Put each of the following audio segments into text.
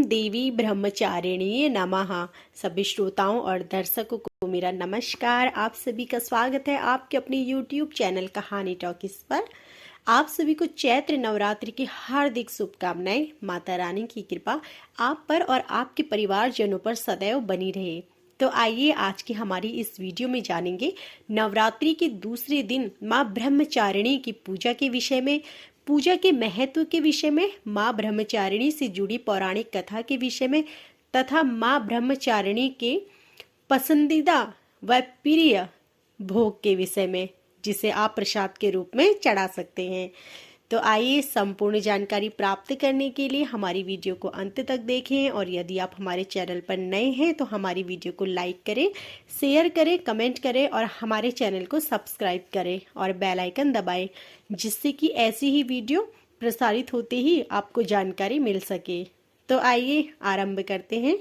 देवी ब्रह्मचारिणी नमः। सभी श्रोताओं और दर्शकों को मेरा नमस्कार। आप सभी का स्वागत है आपके अपने YouTube चैनल कहानी टॉकीज पर। आप सभी को चैत्र नवरात्रि की हार्दिक शुभकामनाएं। माता रानी की कृपा आप पर और आपके परिवारजनों पर सदैव बनी रहे। तो आइए आज की हमारी इस वीडियो में जानेंगे नवरात्रि के दूसरे दिन माँ ब्रह्मचारिणी की पूजा के विषय में, पूजा के महत्व के विषय में, माँ ब्रह्मचारिणी से जुड़ी पौराणिक कथा के विषय में तथा माँ ब्रह्मचारिणी के पसंदीदा व प्रिय भोग के विषय में, जिसे आप प्रसाद के रूप में चढ़ा सकते हैं। तो आइए संपूर्ण जानकारी प्राप्त करने के लिए हमारी वीडियो को अंत तक देखें और यदि आप हमारे चैनल पर नए हैं तो हमारी वीडियो को लाइक करें, शेयर करें, कमेंट करें और हमारे चैनल को सब्सक्राइब करें और बेल आइकन दबाएं, जिससे कि ऐसी ही वीडियो प्रसारित होते ही आपको जानकारी मिल सके। तो आइए आरंभ करते हैं।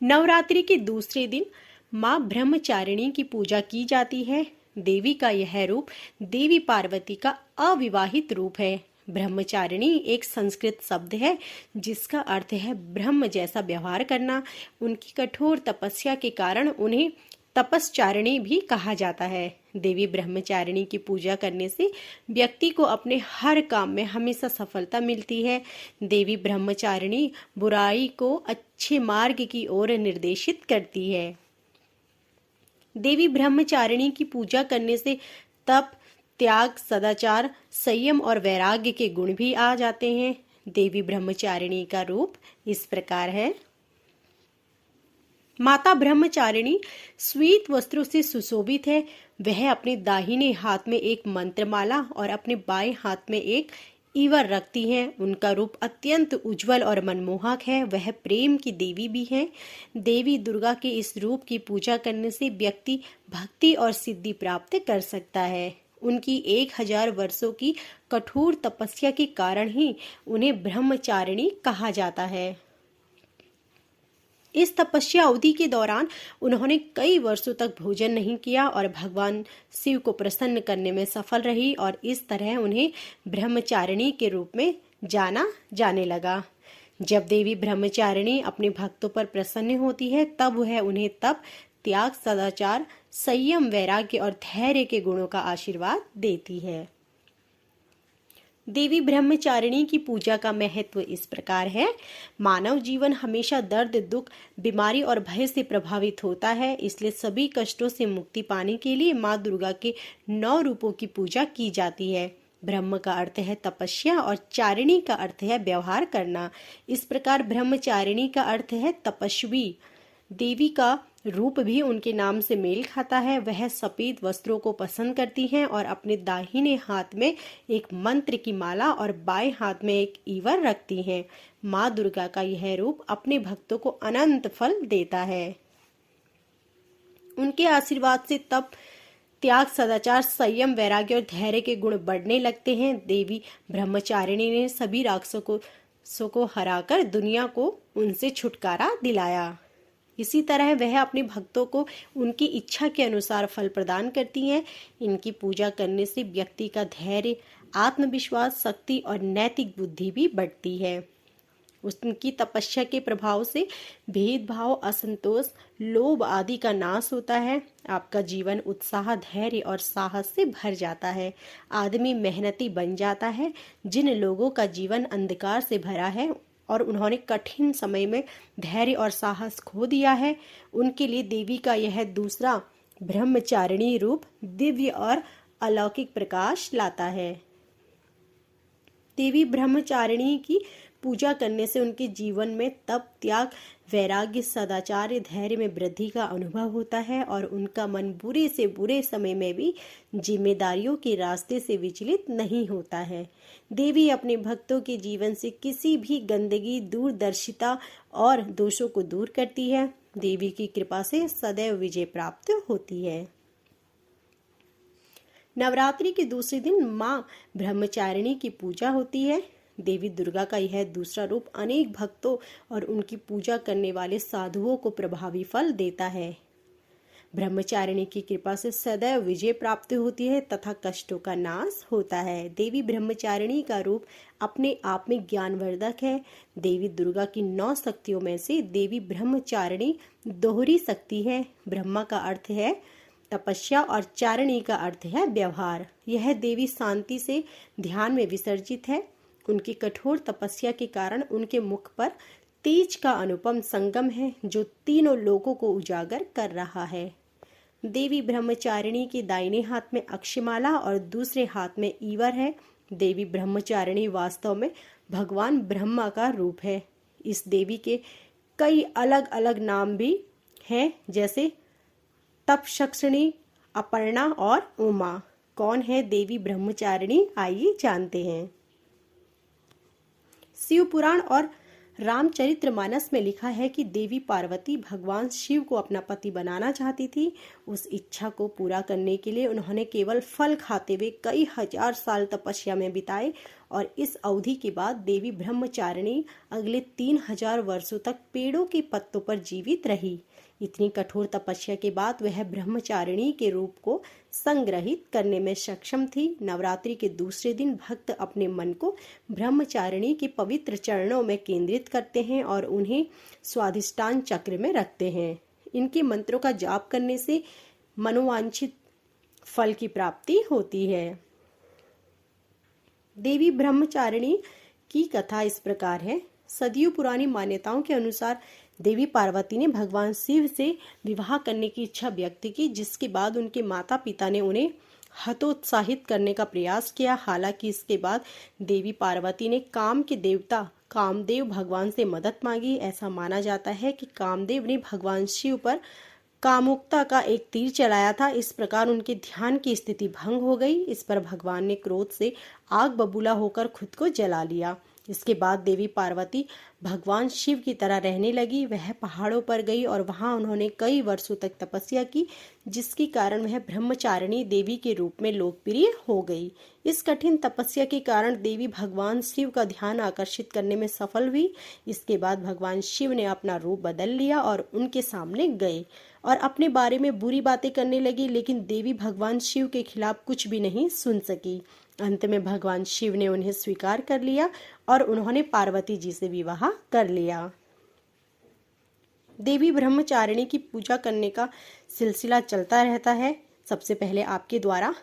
नवरात्रि के दूसरे दिन माँ ब्रह्मचारिणी की पूजा की जाती है। देवी का यह रूप देवी पार्वती का अविवाहित रूप है। ब्रह्मचारिणी एक संस्कृत शब्द है जिसका अर्थ है ब्रह्म जैसा व्यवहार करना। उनकी कठोर तपस्या के कारण उन्हें तपस्चारिणी भी कहा जाता है। देवी ब्रह्मचारिणी की पूजा करने से व्यक्ति को अपने हर काम में हमेशा सफलता मिलती है। देवी ब्रह्मचारिणी बुराई को अच्छे मार्ग की ओर निर्देशित करती है। देवी ब्रह्मचारिणी की पूजा करने से तप, त्याग, सदाचार, संयम और वैराग्य के गुण भी आ जाते हैं। देवी ब्रह्मचारिणी का रूप इस प्रकार है। माता ब्रह्मचारिणी श्वेत वस्त्रों से सुशोभित है। वह अपने दाहिने हाथ में एक मंत्रमाला और अपने बाएं हाथ में एक ईवर रखती हैं। उनका रूप अत्यंत उज्जवल और मनमोहक है। वह प्रेम की देवी भी हैं। देवी दुर्गा के इस रूप की पूजा करने से व्यक्ति भक्ति और सिद्धि प्राप्त कर सकता है। उनकी 1000 वर्षों की कठोर तपस्या के कारण ही उन्हें ब्रह्मचारिणी कहा जाता है। इस तपस्या अवधि के दौरान उन्होंने कई वर्षों तक भोजन नहीं किया और भगवान शिव को प्रसन्न करने में सफल रही और इस तरह उन्हें ब्रह्मचारिणी के रूप में जाना जाने लगा। जब देवी ब्रह्मचारिणी अपने भक्तों पर प्रसन्न होती है तब वह उन्हें तप, त्याग, सदाचार, संयम, वैराग्य और धैर्य के गुणों का आशीर्वाद देती है। देवी ब्रह्मचारिणी की पूजा का महत्व इस प्रकार है। मानव जीवन हमेशा दर्द, दुख, बीमारी और भय से प्रभावित होता है। इसलिए सभी कष्टों से मुक्ति पाने के लिए माँ दुर्गा के 9 रूपों की पूजा की जाती है। ब्रह्म का अर्थ है तपस्या और चारिणी का अर्थ है व्यवहार करना। इस प्रकार ब्रह्मचारिणी का अर्थ है तपस्वी। देवी का रूप भी उनके नाम से मेल खाता है। वह सफेद वस्त्रों को पसंद करती हैं और अपने दाहिने हाथ में एक मंत्र की माला और बाएं हाथ में एक ईवर रखती हैं। माँ दुर्गा का यह रूप अपने भक्तों को अनंत फल देता है। उनके आशीर्वाद से तप, त्याग, सदाचार, संयम, वैराग्य और धैर्य के गुण बढ़ने लगते हैं। देवी ब्रह्मचारिणी ने सभी राक्षसों को हराकर दुनिया को उनसे छुटकारा दिलाया। इसी तरह वह अपने भक्तों को उनकी इच्छा के अनुसार फल प्रदान करती हैं। इनकी पूजा करने से व्यक्ति का धैर्य, आत्मविश्वास, शक्ति और नैतिक बुद्धि भी बढ़ती है। उनकी तपस्या के प्रभाव से भेदभाव, असंतोष, लोभ आदि का नाश होता है। आपका जीवन उत्साह, धैर्य और साहस से भर जाता है। आदमी मेहनती बन जाता है। जिन लोगों का जीवन अंधकार से भरा है और उन्होंने कठिन समय में धैर्य और साहस खो दिया है, उनके लिए देवी का यह दूसरा ब्रह्मचारिणी रूप दिव्य और अलौकिक प्रकाश लाता है। देवी ब्रह्मचारिणी की पूजा करने से उनके जीवन में तप, त्याग, वैराग्य, सदाचार, धैर्य में वृद्धि का अनुभव होता है और उनका मन बुरे से बुरे समय में भी जिम्मेदारियों के रास्ते से विचलित नहीं होता है। देवी अपने भक्तों के जीवन से किसी भी गंदगी, दूरदर्शिता और दोषों को दूर करती है। देवी की कृपा से सदैव विजय प्राप्त होती है। नवरात्रि के दूसरे दिन माँ ब्रह्मचारिणी की पूजा होती है। देवी दुर्गा का यह दूसरा रूप अनेक भक्तों और उनकी पूजा करने वाले साधुओं को प्रभावी फल देता है। ब्रह्मचारिणी की कृपा से सदैव विजय प्राप्त होती है तथा कष्टों का नाश होता है। देवी ब्रह्मचारिणी का रूप अपने आप में ज्ञानवर्धक है। देवी दुर्गा की 9 शक्तियों में से देवी ब्रह्मचारिणी दोहरी शक्ति है। ब्रह्मा का अर्थ है तपस्या और चारिणी का अर्थ है व्यवहार। यह देवी शांति से ध्यान में विसर्जित है। उनकी कठोर तपस्या के कारण उनके मुख पर तेज का अनुपम संगम है जो तीनों लोगों को उजागर कर रहा है। देवी ब्रह्मचारिणी के दाहिने हाथ में अक्षमाला और दूसरे हाथ में ईवर है। देवी ब्रह्मचारिणी वास्तव में भगवान ब्रह्मा का रूप है। इस देवी के कई अलग अलग नाम भी हैं, जैसे तपशक्षिणी, अपर्णा और उमा। कौन है देवी ब्रह्मचारिणी, आइए जानते हैं। शिव पुराण और रामचरितमानस में लिखा है कि देवी पार्वती भगवान शिव को अपना पति बनाना चाहती थी। उस इच्छा को पूरा करने के लिए उन्होंने केवल फल खाते हुए कई हजार साल तपस्या में बिताए और इस अवधि के बाद देवी ब्रह्मचारिणी अगले 3000 वर्षों तक पेड़ों के पत्तों पर जीवित रही। इतनी कठोर तपस्या के बाद वह ब्रह्मचारिणी के रूप को संग्रहित करने में सक्षम थी। नवरात्रि के दूसरे दिन भक्त अपने मन को ब्रह्मचारिणी के पवित्र चरणों में केंद्रित करते हैं और उन्हें स्वाधिष्ठान चक्र में रखते हैं। इनके मंत्रों का जाप करने से मनोवांछित फल की प्राप्ति होती है। देवी ब्रह्मचारिणी की कथा इस प्रकार है। सदियों पुरानी मान्यताओं के अनुसार देवी पार्वती ने भगवान शिव से विवाह करने की इच्छा व्यक्त की, जिसके बाद उनके माता पिता ने उन्हें हतोत्साहित करने का प्रयास किया। हालांकि इसके बाद देवी पार्वती ने काम के देवता कामदेव भगवान से मदद मांगी। ऐसा माना जाता है कि कामदेव ने भगवान शिव पर कामुकता का एक तीर चलाया था। इस प्रकार उनके ध्यान की स्थिति भंग हो गई। इस पर भगवान ने क्रोध से आग बबूला होकर खुद को जला लिया। इसके बाद देवी पार्वती भगवान शिव की तरह रहने लगी। वह पहाड़ों पर गई और वहां उन्होंने कई वर्षों तक तपस्या की, जिसके कारण वह ब्रह्मचारिणी देवी के रूप में लोकप्रिय हो गई। इस कठिन तपस्या के कारण देवी भगवान शिव का ध्यान आकर्षित करने में सफल हुई। इसके बाद भगवान शिव ने अपना रूप बदल लिया और उनके सामने गए और अपने बारे में बुरी बातें करने लगी, लेकिन देवी भगवान शिव के खिलाफ कुछ भी नहीं सुन सकी। अंत में भगवान शिव ने उन्हें स्वीकार कर लिया और उन्होंने पार्वती जी से विवाह कर लिया। देवी ब्रह्मचारिणी की पूजा करने का सिलसिला चलता रहता है। सबसे पहले आपके द्वारा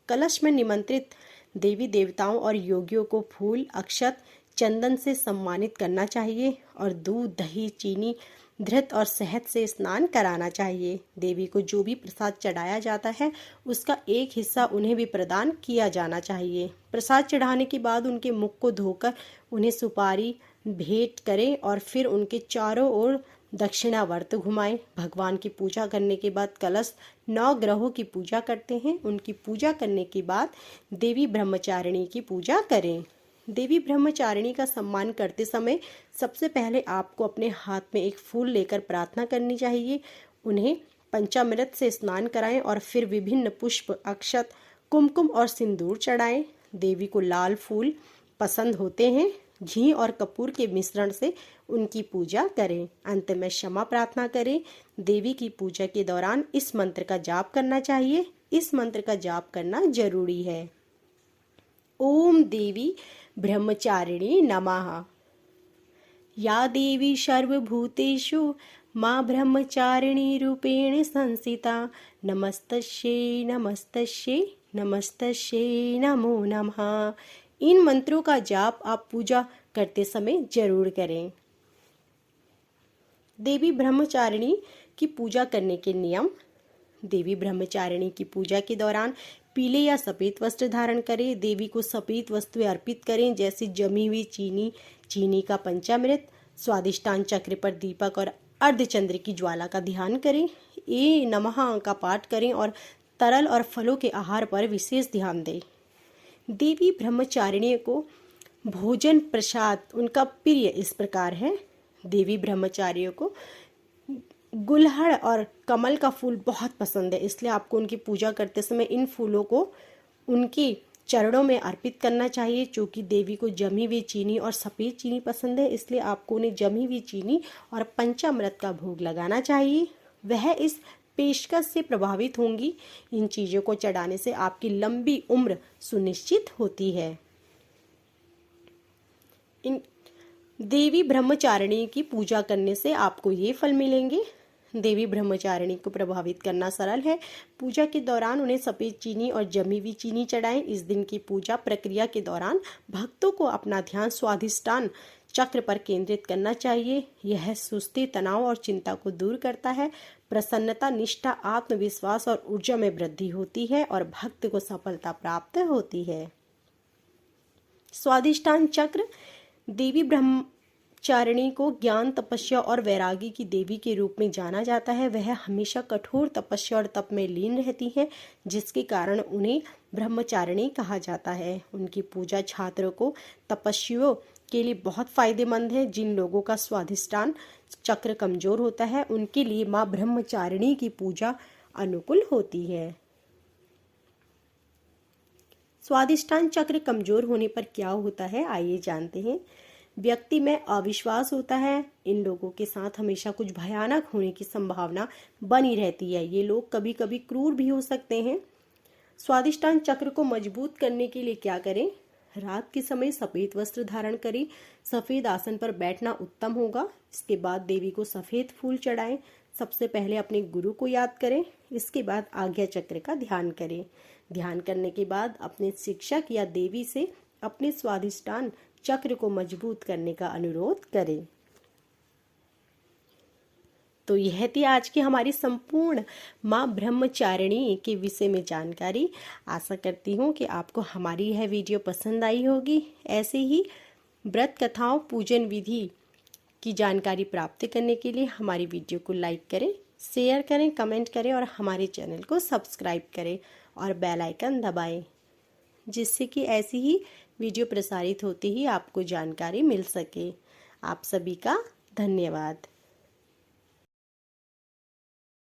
कलश में निमंत्रित देवी देवताओं और योगियों को फूल, अक्षत, चंदन से सम्मानित करना चाहिए और दूध, दही, चीनी, घृत और शहद से स्नान कराना चाहिए। देवी को जो भी प्रसाद चढ़ाया जाता है उसका एक हिस्सा उन्हें भी प्रदान किया जाना चाहिए। प्रसाद चढ़ाने के बाद उनके मुख को धोकर उन्हें सुपारी भेंट करें और फिर उनके चारों ओर दक्षिणावर्त घुमाएं। भगवान की पूजा करने के बाद कलश 9 ग्रहों की पूजा करते हैं। उनकी पूजा करने के बाद देवी ब्रह्मचारिणी की पूजा करें। देवी ब्रह्मचारिणी का सम्मान करते समय सबसे पहले आपको अपने हाथ में एक फूल लेकर प्रार्थना करनी चाहिए। उन्हें पंचामृत से स्नान कराएं और फिर विभिन्न पुष्प, अक्षत, कुमकुम और सिंदूर चढ़ाएं। देवी को लाल फूल पसंद होते हैं। घी और कपूर के मिश्रण से उनकी पूजा करें। अंत में क्षमा प्रार्थना करें। देवी की पूजा के दौरान इस मंत्र का जाप करना चाहिए। इस मंत्र का जाप करना जरूरी है। ओम देवी ब्रह्मचारिणी नमः। या देवी सर्वभूतेषु मां ब्रह्मचारिणी रूपेण संस्थिता। नमस्तस्यै नमस्तस्यै नमस्तस्यै नमो नमः। इन मंत्रों का जाप आप पूजा करते समय जरूर करें। देवी ब्रह्मचारिणी की पूजा करने के नियम। देवी ब्रह्मचारिणी की पूजा के दौरान पीले या सफेद वस्त्र धारण करें। देवी को सफेद वस्तुएं अर्पित करें, जैसे जमी हुई चीनी, चीनी का पंचामृत, स्वादिष्टान चक्र पर दीपक और अर्धचंद्र की ज्वाला का ध्यान करें। ए नमः का पाठ करें और तरल और फलों के आहार पर विशेष ध्यान दें। देवी ब्रह्मचारिणी को भोजन प्रसाद उनका प्रिय इस प्रकार है। देवी ब्रह्मचारियों को गुलहड़ और कमल का फूल बहुत पसंद है, इसलिए आपको उनकी पूजा करते समय इन फूलों को उनके चरणों में अर्पित करना चाहिए। क्योंकि देवी को जमी हुई चीनी और सफ़ेद चीनी पसंद है, इसलिए आपको उन्हें जमी हुई चीनी और पंचामृत का भोग लगाना चाहिए। वह इस पेशकश से प्रभावित होंगी। इन चीज़ों को चढ़ाने से आपकी लंबी उम्र सुनिश्चित होती है। इन देवी ब्रह्मचारिणी की पूजा करने से आपको ये फल मिलेंगे। देवी ब्रह्मचारिणी को प्रभावित करना सरल है। पूजा के दौरान उन्हें सफ़ेद चीनी और जमी हुई चीनी चढ़ाएं। इस दिन की पूजा प्रक्रिया के दौरान भक्तों को अपना ध्यान स्वाधिष्ठान चक्र पर केंद्रित करना चाहिए। यह सुस्ती, तनाव और चिंता को दूर करता है। प्रसन्नता, निष्ठा, आत्मविश्वास और ऊर्जा में वृद्धि होती है और भक्त को सफलता प्राप्त होती है। स्वाधिष्ठान चक्र देवी ब्रह्मचारिणी को ज्ञान, तपस्या और वैरागी की देवी के रूप में जाना जाता है। वह हमेशा कठोर तपस्या और तप में लीन रहती हैं, जिसके कारण उन्हें ब्रह्मचारिणी कहा जाता है। उनकी पूजा छात्रों को, तपस्वियों के लिए बहुत फायदेमंद है। जिन लोगों का स्वाधिष्ठान चक्र कमजोर होता है, उनके लिए माँ ब्रह्मचारिणी की पूजा अनुकूल होती है। स्वाधिष्ठान चक्र कमजोर होने पर क्या होता है, आइए जानते हैं। व्यक्ति में अविश्वास होता है। इन लोगों के साथ हमेशा कुछ भयानक होने की संभावना बनी रहती है। ये लोग कभी कभी क्रूर भी हो सकते हैं। स्वाधिष्ठान चक्र को मजबूत करने के लिए क्या करें? रात के समय सफेद वस्त्र धारण करें। सफेद आसन पर बैठना उत्तम होगा। इसके बाद देवी को सफेद फूल चढ़ाएं। सबसे पहले अपने गुरु को याद करें। इसके बाद आज्ञा चक्र का ध्यान करें। ध्यान करने के बाद अपने शिक्षक या देवी से अपने स्वाधिष्ठान चक्र को मजबूत करने का अनुरोध करें। तो यह थी आज की हमारी संपूर्ण माँ ब्रह्मचारिणी के विषय में जानकारी। आशा करती हूँ कि आपको हमारी यह वीडियो पसंद आई होगी। ऐसे ही व्रत कथाओं, पूजन विधि की जानकारी प्राप्त करने के लिए हमारी वीडियो को लाइक करें, शेयर करें, कमेंट करें और हमारे चैनल को सब्सक्राइब करें और बेल आइकन दबाएं, जिससे कि ऐसी ही वीडियो प्रसारित होते ही आपको जानकारी मिल सके। आप सभी का धन्यवाद।